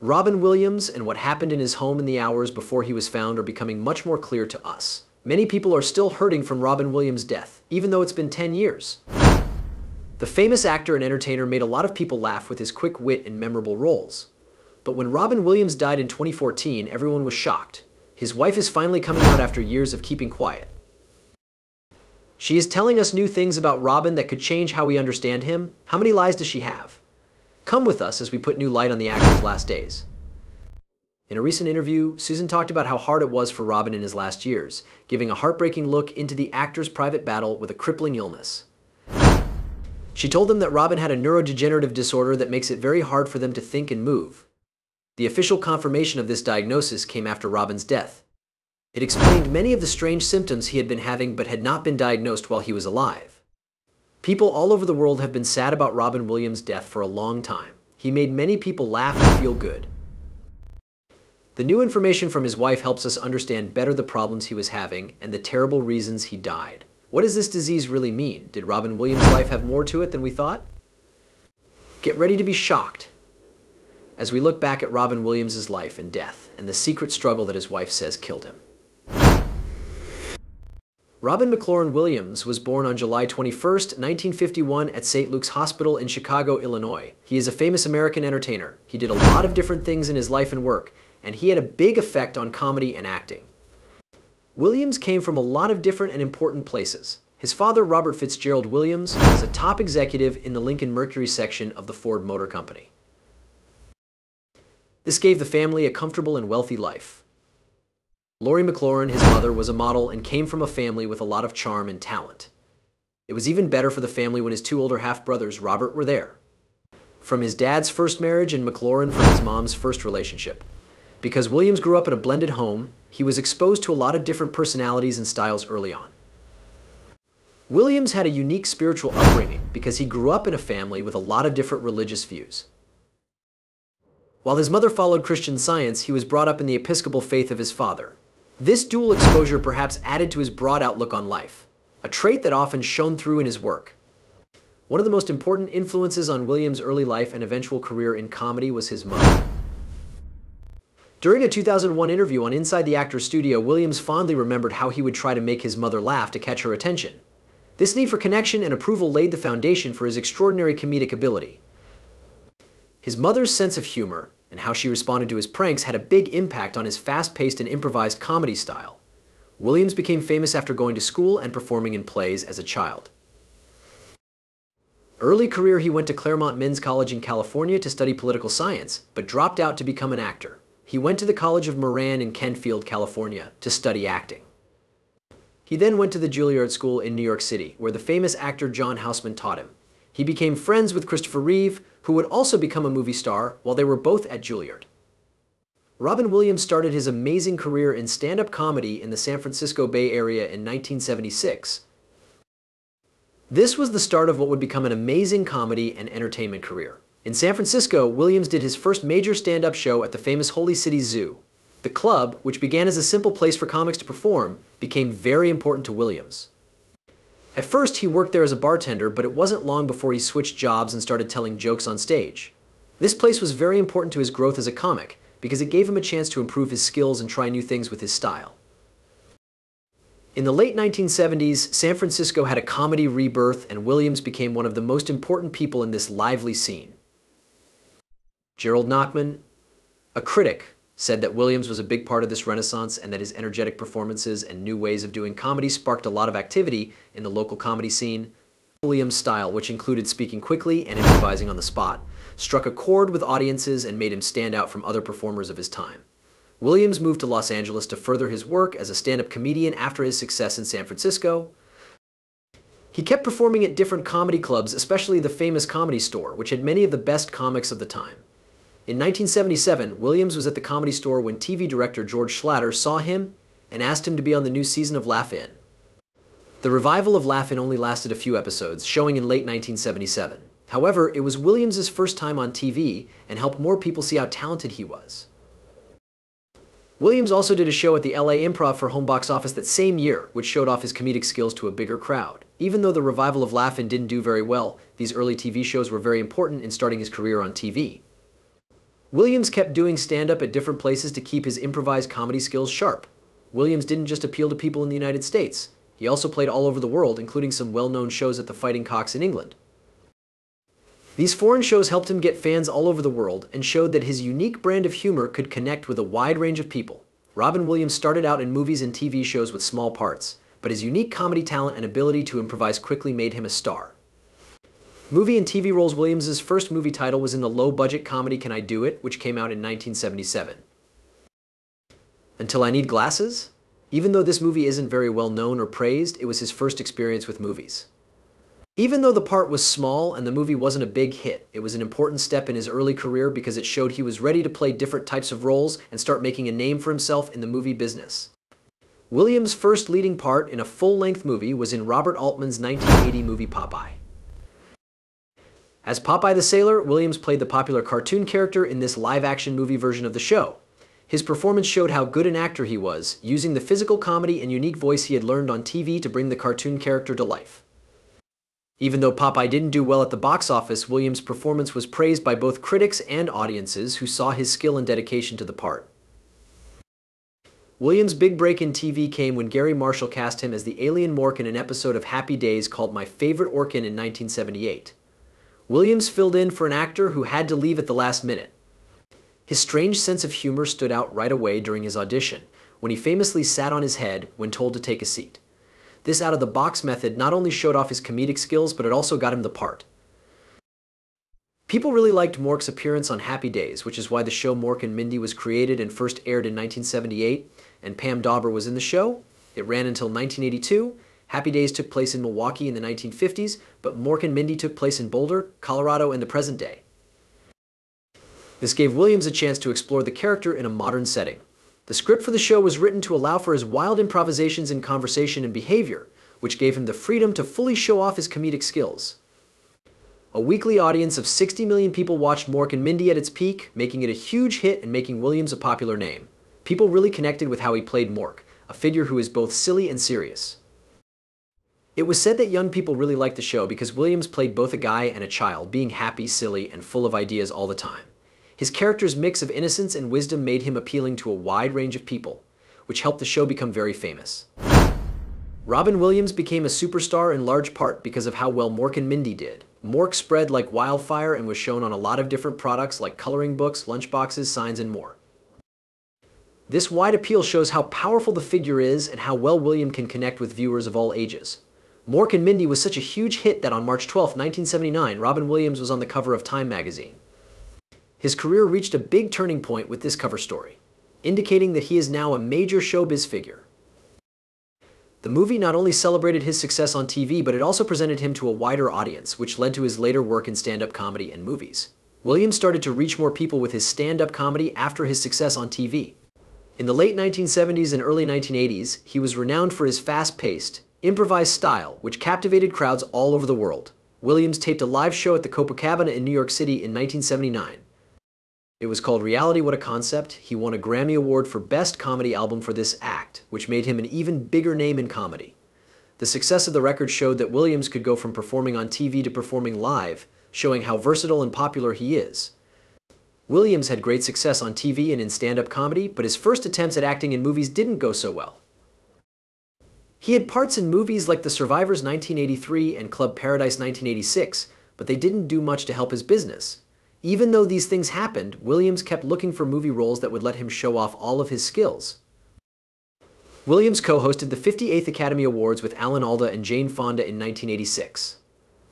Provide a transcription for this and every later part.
Robin Williams and what happened in his home in the hours before he was found are becoming much more clear to us. Many people are still hurting from Robin Williams' death, even though it's been 10 years. The famous actor and entertainer made a lot of people laugh with his quick wit and memorable roles. But when Robin Williams died in 2014, everyone was shocked. His wife is finally coming out after years of keeping quiet. She is telling us new things about Robin that could change how we understand him. How many lies does she have? Come with us as we put new light on the actor's last days. In a recent interview, Susan talked about how hard it was for Robin in his last years, giving a heartbreaking look into the actor's private battle with a crippling illness. She told them that Robin had a neurodegenerative disorder that makes it very hard for them to think and move. The official confirmation of this diagnosis came after Robin's death. It explained many of the strange symptoms he had been having but had not been diagnosed while he was alive. People all over the world have been sad about Robin Williams' death for a long time. He made many people laugh and feel good. The new information from his wife helps us understand better the problems he was having and the terrible reasons he died. What does this disease really mean? Did Robin Williams' life have more to it than we thought? Get ready to be shocked as we look back at Robin Williams' life and death and the secret struggle that his wife says killed him. Robin McLaurin Williams was born on July 21, 1951 at St. Luke's Hospital in Chicago, Illinois. He is a famous American entertainer. He did a lot of different things in his life and work, and he had a big effect on comedy and acting. Williams came from a lot of different and important places. His father, Robert Fitzgerald Williams, was a top executive in the Lincoln Mercury section of the Ford Motor Company. This gave the family a comfortable and wealthy life. Lori McLaurin, his mother, was a model and came from a family with a lot of charm and talent. It was even better for the family when his two older half-brothers, Robert, were there. From his dad's first marriage and McLaurin from his mom's first relationship. Because Williams grew up in a blended home, he was exposed to a lot of different personalities and styles early on. Williams had a unique spiritual upbringing because he grew up in a family with a lot of different religious views. While his mother followed Christian Science, he was brought up in the Episcopal faith of his father. This dual exposure perhaps added to his broad outlook on life, a trait that often shone through in his work. One of the most important influences on Williams' early life and eventual career in comedy was his mother. During a 2001 interview on Inside the Actor's Studio, Williams fondly remembered how he would try to make his mother laugh to catch her attention. This need for connection and approval laid the foundation for his extraordinary comedic ability. His mother's sense of humor and how she responded to his pranks had a big impact on his fast-paced and improvised comedy style. Williams became famous after going to school and performing in plays as a child. Early career, he went to Claremont Men's College in California to study political science, but dropped out to become an actor. He went to the College of Moran in Kentfield, California, to study acting. He then went to the Juilliard School in New York City, where the famous actor John Houseman taught him. He became friends with Christopher Reeve, who would also become a movie star while they were both at Juilliard. Robin Williams started his amazing career in stand-up comedy in the San Francisco Bay Area in 1976. This was the start of what would become an amazing comedy and entertainment career. In San Francisco, Williams did his first major stand-up show at the famous Holy City Zoo. The club, which began as a simple place for comics to perform, became very important to Williams. At first, he worked there as a bartender, but it wasn't long before he switched jobs and started telling jokes on stage. This place was very important to his growth as a comic, because it gave him a chance to improve his skills and try new things with his style. In the late 1970s, San Francisco had a comedy rebirth, and Williams became one of the most important people in this lively scene. Gerald Nachman, a critic, said that Williams was a big part of this renaissance and that his energetic performances and new ways of doing comedy sparked a lot of activity in the local comedy scene. Williams' style, which included speaking quickly and improvising on the spot, struck a chord with audiences and made him stand out from other performers of his time. Williams moved to Los Angeles to further his work as a stand-up comedian after his success in San Francisco. He kept performing at different comedy clubs, especially the famous Comedy Store, which had many of the best comics of the time. In 1977, Williams was at the Comedy Store when TV director George Schlatter saw him and asked him to be on the new season of Laugh-In. The revival of Laugh-In only lasted a few episodes, showing in late 1977. However, it was Williams' first time on TV and helped more people see how talented he was. Williams also did a show at the LA Improv for home box office that same year, which showed off his comedic skills to a bigger crowd. Even though the revival of Laugh-In didn't do very well, these early TV shows were very important in starting his career on TV. Williams kept doing stand-up at different places to keep his improvised comedy skills sharp. Williams didn't just appeal to people in the United States. He also played all over the world, including some well-known shows at the Fighting Cocks in England. These foreign shows helped him get fans all over the world and showed that his unique brand of humor could connect with a wide range of people. Robin Williams started out in movies and TV shows with small parts, but his unique comedy talent and ability to improvise quickly made him a star. Movie and TV roles. Williams' first movie title was in the low-budget comedy Can I Do It?, which came out in 1977. Until I Need Glasses? Even though this movie isn't very well known or praised, it was his first experience with movies. Even though the part was small and the movie wasn't a big hit, it was an important step in his early career because it showed he was ready to play different types of roles and start making a name for himself in the movie business. Williams' first leading part in a full-length movie was in Robert Altman's 1980 movie Popeye. As Popeye the Sailor, Williams played the popular cartoon character in this live-action movie version of the show. His performance showed how good an actor he was, using the physical comedy and unique voice he had learned on TV to bring the cartoon character to life. Even though Popeye didn't do well at the box office, Williams' performance was praised by both critics and audiences who saw his skill and dedication to the part. Williams' big break in TV came when Gary Marshall cast him as the alien Mork in an episode of Happy Days called My Favorite Orkin in 1978. Williams filled in for an actor who had to leave at the last minute. His strange sense of humor stood out right away during his audition, when he famously sat on his head when told to take a seat. This out-of-the-box method not only showed off his comedic skills, but it also got him the part. People really liked Mork's appearance on Happy Days, which is why the show Mork and Mindy was created and first aired in 1978, and Pam Dauber was in the show. It ran until 1982. Happy Days took place in Milwaukee in the 1950s, but Mork and Mindy took place in Boulder, Colorado in the present day. This gave Williams a chance to explore the character in a modern setting. The script for the show was written to allow for his wild improvisations in conversation and behavior, which gave him the freedom to fully show off his comedic skills. A weekly audience of 60 million people watched Mork and Mindy at its peak, making it a huge hit and making Williams a popular name. People really connected with how he played Mork, a figure who is both silly and serious. It was said that young people really liked the show because Williams played both a guy and a child, being happy, silly, and full of ideas all the time. His character's mix of innocence and wisdom made him appealing to a wide range of people, which helped the show become very famous. Robin Williams became a superstar in large part because of how well Mork and Mindy did. Mork spread like wildfire and was shown on a lot of different products like coloring books, lunchboxes, signs, and more. This wide appeal shows how powerful the figure is and how well William can connect with viewers of all ages. Mork and Mindy was such a huge hit that on March 12, 1979, Robin Williams was on the cover of Time magazine. His career reached a big turning point with this cover story, indicating that he is now a major showbiz figure. The movie not only celebrated his success on TV, but it also presented him to a wider audience, which led to his later work in stand-up comedy and movies. Williams started to reach more people with his stand-up comedy after his success on TV. In the late 1970s and early 1980s, he was renowned for his fast-paced, improvised style, which captivated crowds all over the world. Williams taped a live show at the Copacabana in New York City in 1979. It was called Reality What a Concept. He won a Grammy Award for Best Comedy Album for this act, which made him an even bigger name in comedy. The success of the record showed that Williams could go from performing on TV to performing live, showing how versatile and popular he is. Williams had great success on TV and in stand-up comedy, but his first attempts at acting in movies didn't go so well. He had parts in movies like The Survivors 1983 and Club Paradise 1986, but they didn't do much to help his business. Even though these things happened, Williams kept looking for movie roles that would let him show off all of his skills. Williams co-hosted the 58th Academy Awards with Alan Alda and Jane Fonda in 1986.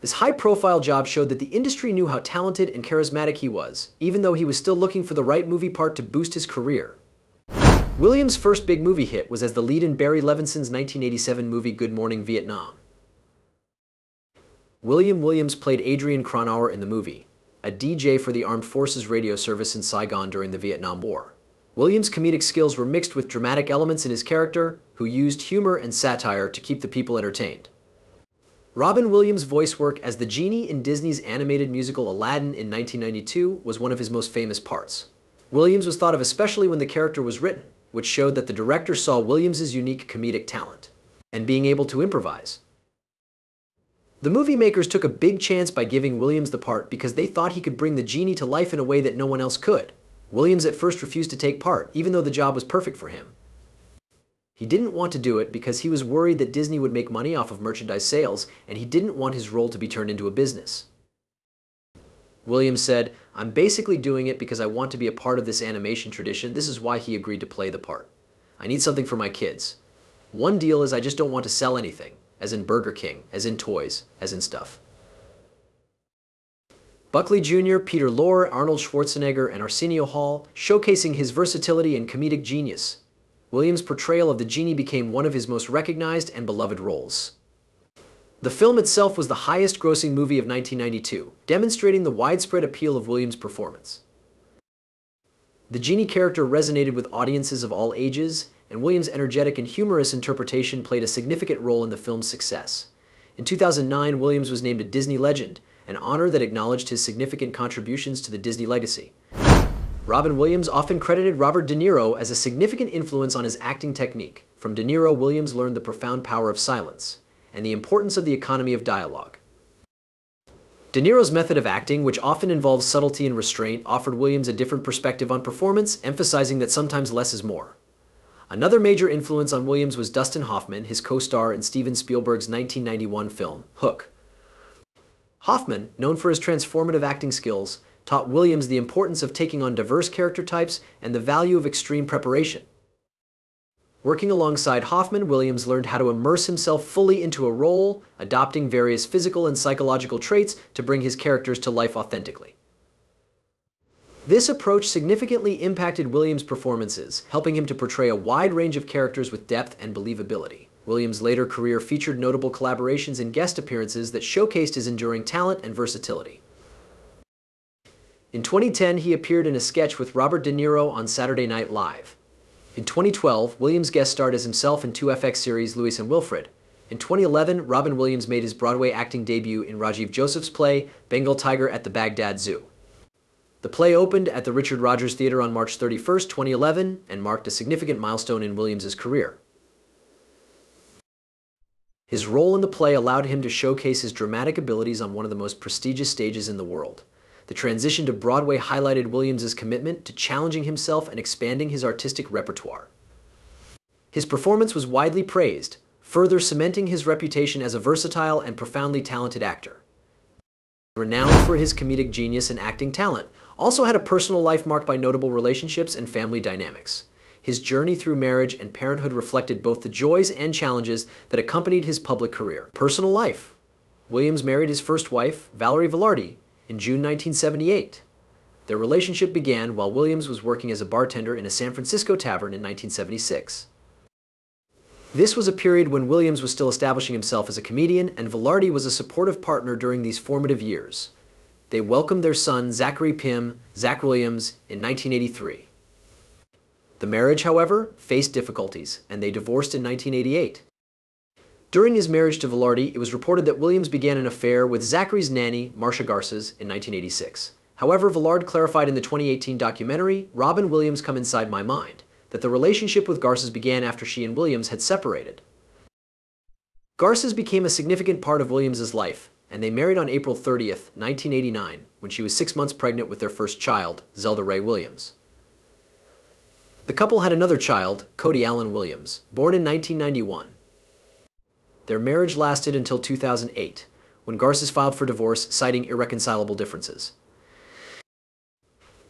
This high-profile job showed that the industry knew how talented and charismatic he was, even though he was still looking for the right movie part to boost his career. Williams' first big movie hit was as the lead in Barry Levinson's 1987 movie Good Morning Vietnam. William Williams played Adrian Cronauer in the movie, a DJ for the Armed Forces radio service in Saigon during the Vietnam War. Williams' comedic skills were mixed with dramatic elements in his character, who used humor and satire to keep the people entertained. Robin Williams' voice work as the genie in Disney's animated musical Aladdin in 1992 was one of his most famous parts. Williams was thought of especially when the character was written, which showed that the director saw Williams' unique comedic talent and being able to improvise. The movie makers took a big chance by giving Williams the part because they thought he could bring the genie to life in a way that no one else could. Williams at first refused to take part, even though the job was perfect for him. He didn't want to do it because he was worried that Disney would make money off of merchandise sales, and he didn't want his role to be turned into a business. Williams said, "I'm basically doing it because I want to be a part of this animation tradition. This is why he agreed to play the part. I need something for my kids. One deal is I just don't want to sell anything, as in Burger King, as in toys, as in stuff." Buckley Jr., Peter Lorre, Arnold Schwarzenegger, and Arsenio Hall, showcasing his versatility and comedic genius. Williams' portrayal of the genie became one of his most recognized and beloved roles. The film itself was the highest-grossing movie of 1992, demonstrating the widespread appeal of Williams' performance. The genie character resonated with audiences of all ages, and Williams' energetic and humorous interpretation played a significant role in the film's success. In 2009, Williams was named a Disney Legend, an honor that acknowledged his significant contributions to the Disney legacy. Robin Williams often credited Robert De Niro as a significant influence on his acting technique. From De Niro, Williams learned the profound power of silence and the importance of the economy of dialogue. De Niro's method of acting, which often involves subtlety and restraint, offered Williams a different perspective on performance, emphasizing that sometimes less is more. Another major influence on Williams was Dustin Hoffman, his co-star in Steven Spielberg's 1991 film, Hook. Hoffman, known for his transformative acting skills, taught Williams the importance of taking on diverse character types and the value of extreme preparation. Working alongside Hoffman, Williams learned how to immerse himself fully into a role, adopting various physical and psychological traits to bring his characters to life authentically. This approach significantly impacted Williams' performances, helping him to portray a wide range of characters with depth and believability. Williams' later career featured notable collaborations and guest appearances that showcased his enduring talent and versatility. In 2010, he appeared in a sketch with Robert De Niro on Saturday Night Live. In 2012, Williams guest starred as himself in 2FX series Louis and Wilfred. In 2011, Robin Williams made his Broadway acting debut in Rajiv Joseph's play, Bengal Tiger at the Baghdad Zoo. The play opened at the Richard Rodgers Theater on March 31, 2011, and marked a significant milestone in Williams' career. His role in the play allowed him to showcase his dramatic abilities on one of the most prestigious stages in the world. The transition to Broadway highlighted Williams' commitment to challenging himself and expanding his artistic repertoire. His performance was widely praised, further cementing his reputation as a versatile and profoundly talented actor. Renowned for his comedic genius and acting talent, also had a personal life marked by notable relationships and family dynamics. His journey through marriage and parenthood reflected both the joys and challenges that accompanied his public career. Personal life. Williams married his first wife, Valerie Velarde, in June 1978. Their relationship began while Williams was working as a bartender in a San Francisco tavern in 1976. This was a period when Williams was still establishing himself as a comedian, and Velarde was a supportive partner during these formative years. They welcomed their son, Zachary Pym, Zach Williams, in 1983. The marriage, however, faced difficulties, and they divorced in 1988. During his marriage to Velarde, it was reported that Williams began an affair with Zachary's nanny, Marcia Garces, in 1986. However, Velarde clarified in the 2018 documentary, Robin Williams Come Inside My Mind, that the relationship with Garces began after she and Williams had separated. Garces became a significant part of Williams' life, and they married on April 30th, 1989, when she was 6 months pregnant with their first child, Zelda Ray Williams. The couple had another child, Cody Allen Williams, born in 1991. Their marriage lasted until 2008, when Garces filed for divorce, citing irreconcilable differences.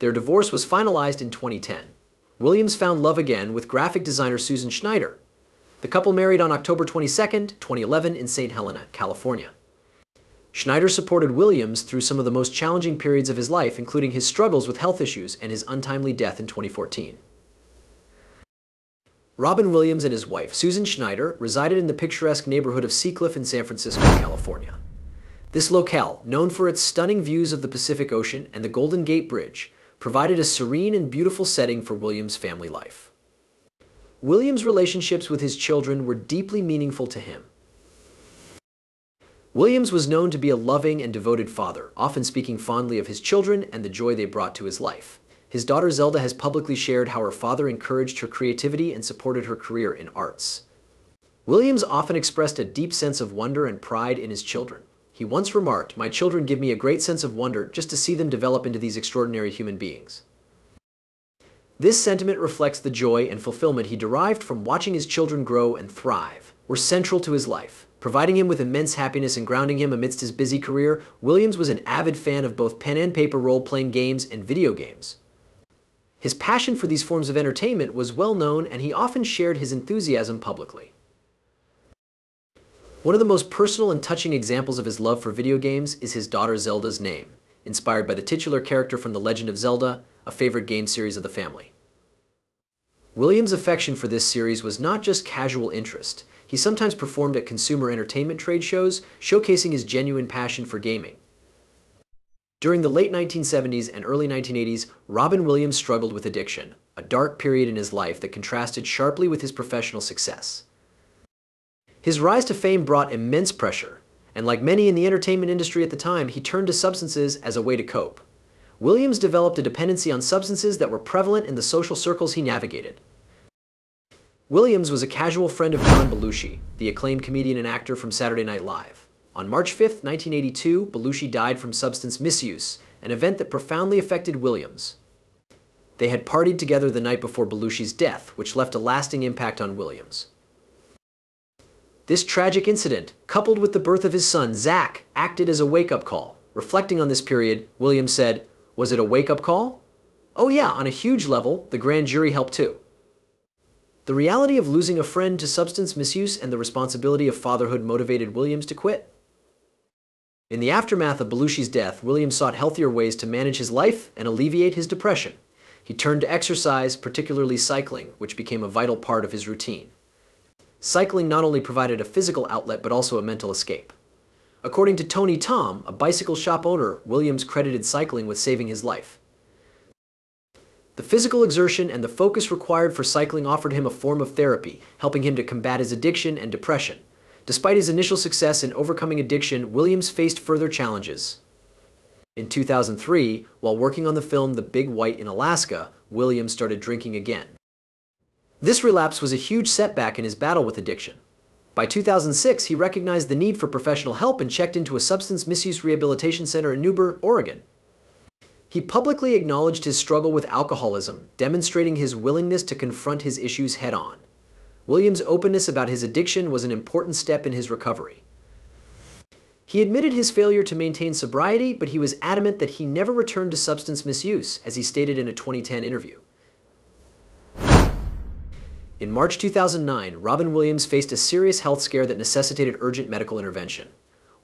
Their divorce was finalized in 2010. Williams found love again with graphic designer Susan Schneider. The couple married on October 22, 2011 in St. Helena, California. Schneider supported Williams through some of the most challenging periods of his life, including his struggles with health issues and his untimely death in 2014. Robin Williams and his wife, Susan Schneider, resided in the picturesque neighborhood of Seacliff in San Francisco, California. This locale, known for its stunning views of the Pacific Ocean and the Golden Gate Bridge, provided a serene and beautiful setting for Williams' family life. Williams' relationships with his children were deeply meaningful to him. Williams was known to be a loving and devoted father, often speaking fondly of his children and the joy they brought to his life. His daughter Zelda has publicly shared how her father encouraged her creativity and supported her career in arts. Williams often expressed a deep sense of wonder and pride in his children. He once remarked, "My children give me a great sense of wonder just to see them develop into these extraordinary human beings." This sentiment reflects the joy and fulfillment he derived from watching his children grow and thrive, were central to his life. Providing him with immense happiness and grounding him amidst his busy career, Williams was an avid fan of both pen and paper role-playing games and video games. His passion for these forms of entertainment was well known, and he often shared his enthusiasm publicly. One of the most personal and touching examples of his love for video games is his daughter Zelda's name, inspired by the titular character from The Legend of Zelda, a favorite game series of the family. Williams' affection for this series was not just casual interest. He sometimes performed at consumer entertainment trade shows, showcasing his genuine passion for gaming. During the late 1970s and early 1980s, Robin Williams struggled with addiction, a dark period in his life that contrasted sharply with his professional success. His rise to fame brought immense pressure, and like many in the entertainment industry at the time, he turned to substances as a way to cope. Williams developed a dependency on substances that were prevalent in the social circles he navigated. Williams was a casual friend of John Belushi, the acclaimed comedian and actor from Saturday Night Live. On March 5, 1982, Belushi died from substance misuse, an event that profoundly affected Williams. They had partied together the night before Belushi's death, which left a lasting impact on Williams. This tragic incident, coupled with the birth of his son, Zach, acted as a wake-up call. Reflecting on this period, Williams said, "Was it a wake-up call? Oh yeah, on a huge level, the grand jury helped too." The reality of losing a friend to substance misuse and the responsibility of fatherhood motivated Williams to quit. In the aftermath of Belushi's death, Williams sought healthier ways to manage his life and alleviate his depression. He turned to exercise, particularly cycling, which became a vital part of his routine. Cycling not only provided a physical outlet, but also a mental escape. According to Tony Tom, a bicycle shop owner, Williams credited cycling with saving his life. The physical exertion and the focus required for cycling offered him a form of therapy, helping him to combat his addiction and depression. Despite his initial success in overcoming addiction, Williams faced further challenges. In 2003, while working on the film The Big White in Alaska, Williams started drinking again. This relapse was a huge setback in his battle with addiction. By 2006, he recognized the need for professional help and checked into a substance misuse rehabilitation center in Newberg, Oregon. He publicly acknowledged his struggle with alcoholism, demonstrating his willingness to confront his issues head-on. Williams' openness about his addiction was an important step in his recovery. He admitted his failure to maintain sobriety, but he was adamant that he never returned to substance misuse, as he stated in a 2010 interview. In March 2009, Robin Williams faced a serious health scare that necessitated urgent medical intervention.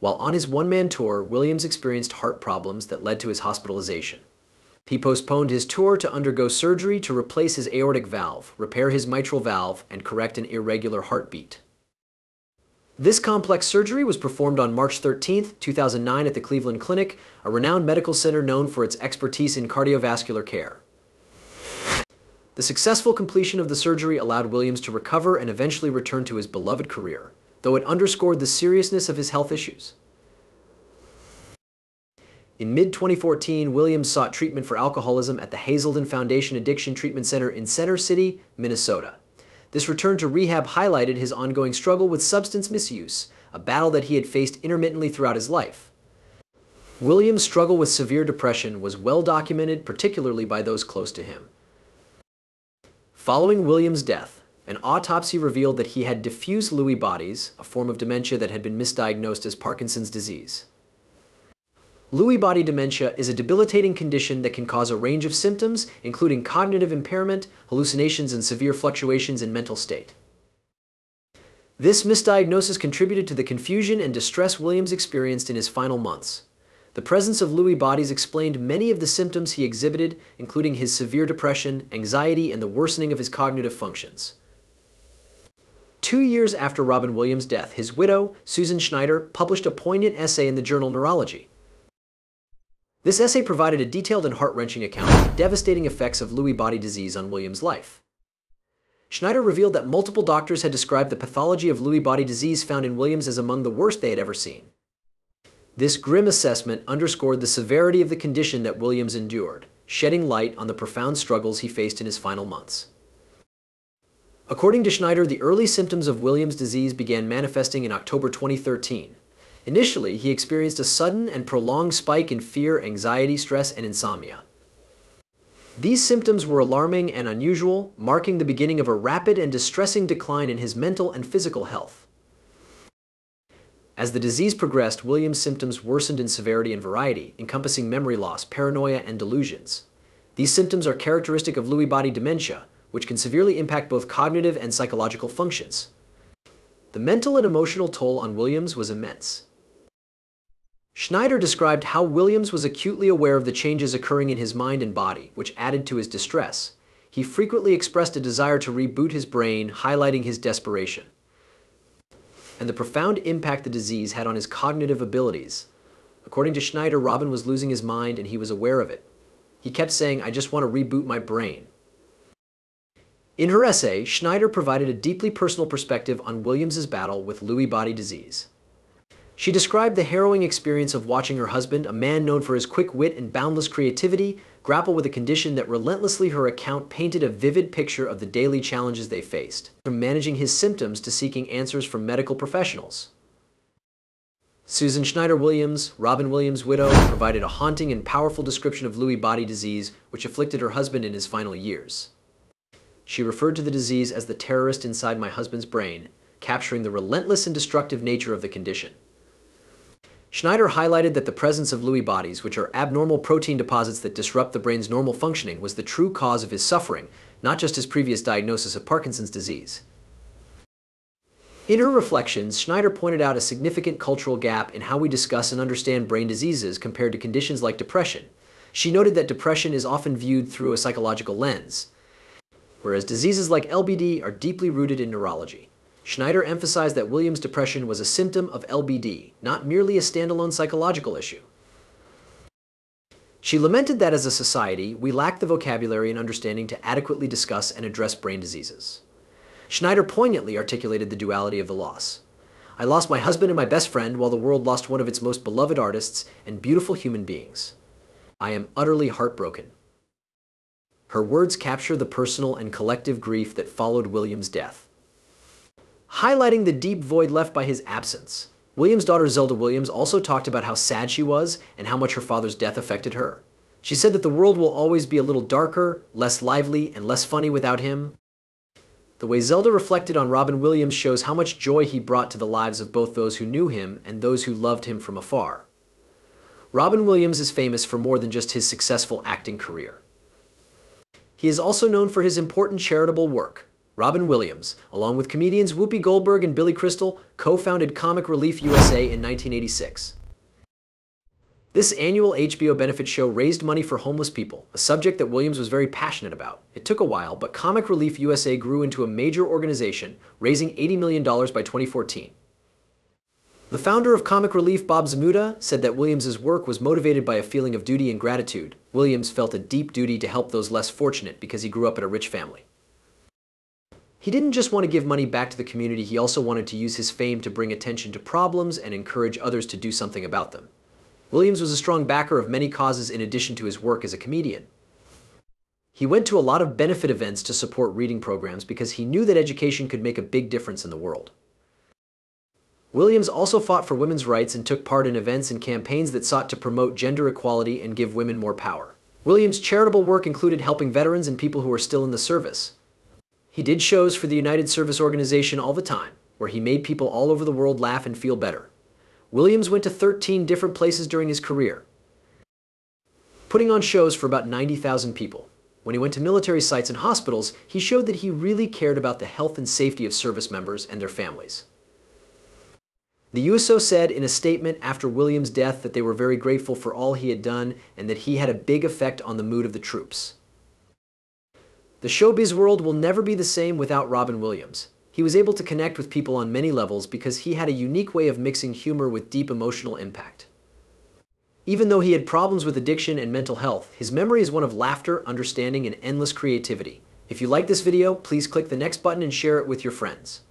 While on his one-man tour, Williams experienced heart problems that led to his hospitalization. He postponed his tour to undergo surgery to replace his aortic valve, repair his mitral valve, and correct an irregular heartbeat. This complex surgery was performed on March 13, 2009 at the Cleveland Clinic, a renowned medical center known for its expertise in cardiovascular care. The successful completion of the surgery allowed Williams to recover and eventually return to his beloved career, though it underscored the seriousness of his health issues. In mid-2014, Williams sought treatment for alcoholism at the Hazelden Foundation Addiction Treatment Center in Center City, Minnesota. This return to rehab highlighted his ongoing struggle with substance misuse, a battle that he had faced intermittently throughout his life. Williams' struggle with severe depression was well documented, particularly by those close to him. Following Williams' death, an autopsy revealed that he had diffuse Lewy bodies, a form of dementia that had been misdiagnosed as Parkinson's disease. Lewy body dementia is a debilitating condition that can cause a range of symptoms, including cognitive impairment, hallucinations, and severe fluctuations in mental state. This misdiagnosis contributed to the confusion and distress Williams experienced in his final months. The presence of Lewy bodies explained many of the symptoms he exhibited, including his severe depression, anxiety, and the worsening of his cognitive functions. 2 years after Robin Williams' death, his widow, Susan Schneider, published a poignant essay in the journal Neurology. This essay provided a detailed and heart-wrenching account of the devastating effects of Lewy body disease on Williams' life. Schneider revealed that multiple doctors had described the pathology of Lewy body disease found in Williams as among the worst they had ever seen. This grim assessment underscored the severity of the condition that Williams endured, shedding light on the profound struggles he faced in his final months. According to Schneider, the early symptoms of Williams' disease began manifesting in October 2013. Initially, he experienced a sudden and prolonged spike in fear, anxiety, stress, and insomnia. These symptoms were alarming and unusual, marking the beginning of a rapid and distressing decline in his mental and physical health. As the disease progressed, Williams' symptoms worsened in severity and variety, encompassing memory loss, paranoia, and delusions. These symptoms are characteristic of Lewy body dementia, which can severely impact both cognitive and psychological functions. The mental and emotional toll on Williams was immense. Schneider described how Williams was acutely aware of the changes occurring in his mind and body, which added to his distress. He frequently expressed a desire to reboot his brain, highlighting his desperation and the profound impact the disease had on his cognitive abilities. According to Schneider, Robin was losing his mind and he was aware of it. He kept saying, "I just want to reboot my brain." In her essay, Schneider provided a deeply personal perspective on Williams's battle with Lewy body disease. She described the harrowing experience of watching her husband, a man known for his quick wit and boundless creativity, grapple with a condition that relentlessly, her account painted a vivid picture of the daily challenges they faced, from managing his symptoms to seeking answers from medical professionals. Susan Schneider Williams, Robin Williams' widow, provided a haunting and powerful description of Lewy body disease, which afflicted her husband in his final years. She referred to the disease as the terrorist inside my husband's brain, capturing the relentless and destructive nature of the condition. Schneider highlighted that the presence of Lewy bodies, which are abnormal protein deposits that disrupt the brain's normal functioning, was the true cause of his suffering, not just his previous diagnosis of Parkinson's disease. In her reflections, Schneider pointed out a significant cultural gap in how we discuss and understand brain diseases compared to conditions like depression. She noted that depression is often viewed through a psychological lens, whereas diseases like LBD are deeply rooted in neurology. Schneider emphasized that Williams' depression was a symptom of LBD, not merely a standalone psychological issue. She lamented that as a society, we lack the vocabulary and understanding to adequately discuss and address brain diseases. Schneider poignantly articulated the duality of the loss. "I lost my husband and my best friend while the world lost one of its most beloved artists and beautiful human beings. I am utterly heartbroken." Her words capture the personal and collective grief that followed Williams' death, highlighting the deep void left by his absence. Williams' daughter Zelda Williams also talked about how sad she was and how much her father's death affected her. She said that the world will always be a little darker, less lively, and less funny without him. The way Zelda reflected on Robin Williams shows how much joy he brought to the lives of both those who knew him and those who loved him from afar. Robin Williams is famous for more than just his successful acting career. He is also known for his important charitable work. Robin Williams, along with comedians Whoopi Goldberg and Billy Crystal, co-founded Comic Relief USA in 1986. This annual HBO benefit show raised money for homeless people, a subject that Williams was very passionate about. It took a while, but Comic Relief USA grew into a major organization, raising $80 million by 2014. The founder of Comic Relief, Bob Zmuda, said that Williams' work was motivated by a feeling of duty and gratitude. Williams felt a deep duty to help those less fortunate because he grew up in a rich family. He didn't just want to give money back to the community, he also wanted to use his fame to bring attention to problems and encourage others to do something about them. Williams was a strong backer of many causes in addition to his work as a comedian. He went to a lot of benefit events to support reading programs because he knew that education could make a big difference in the world. Williams also fought for women's rights and took part in events and campaigns that sought to promote gender equality and give women more power. Williams' charitable work included helping veterans and people who are still in the service. He did shows for the United Service Organization all the time, where he made people all over the world laugh and feel better. Williams went to 13 different places during his career, putting on shows for about 90,000 people. When he went to military sites and hospitals, he showed that he really cared about the health and safety of service members and their families. The USO said in a statement after Williams' death that they were very grateful for all he had done and that he had a big effect on the mood of the troops. The showbiz world will never be the same without Robin Williams. He was able to connect with people on many levels because he had a unique way of mixing humor with deep emotional impact. Even though he had problems with addiction and mental health, his memory is one of laughter, understanding, and endless creativity. If you like this video, please click the next button and share it with your friends.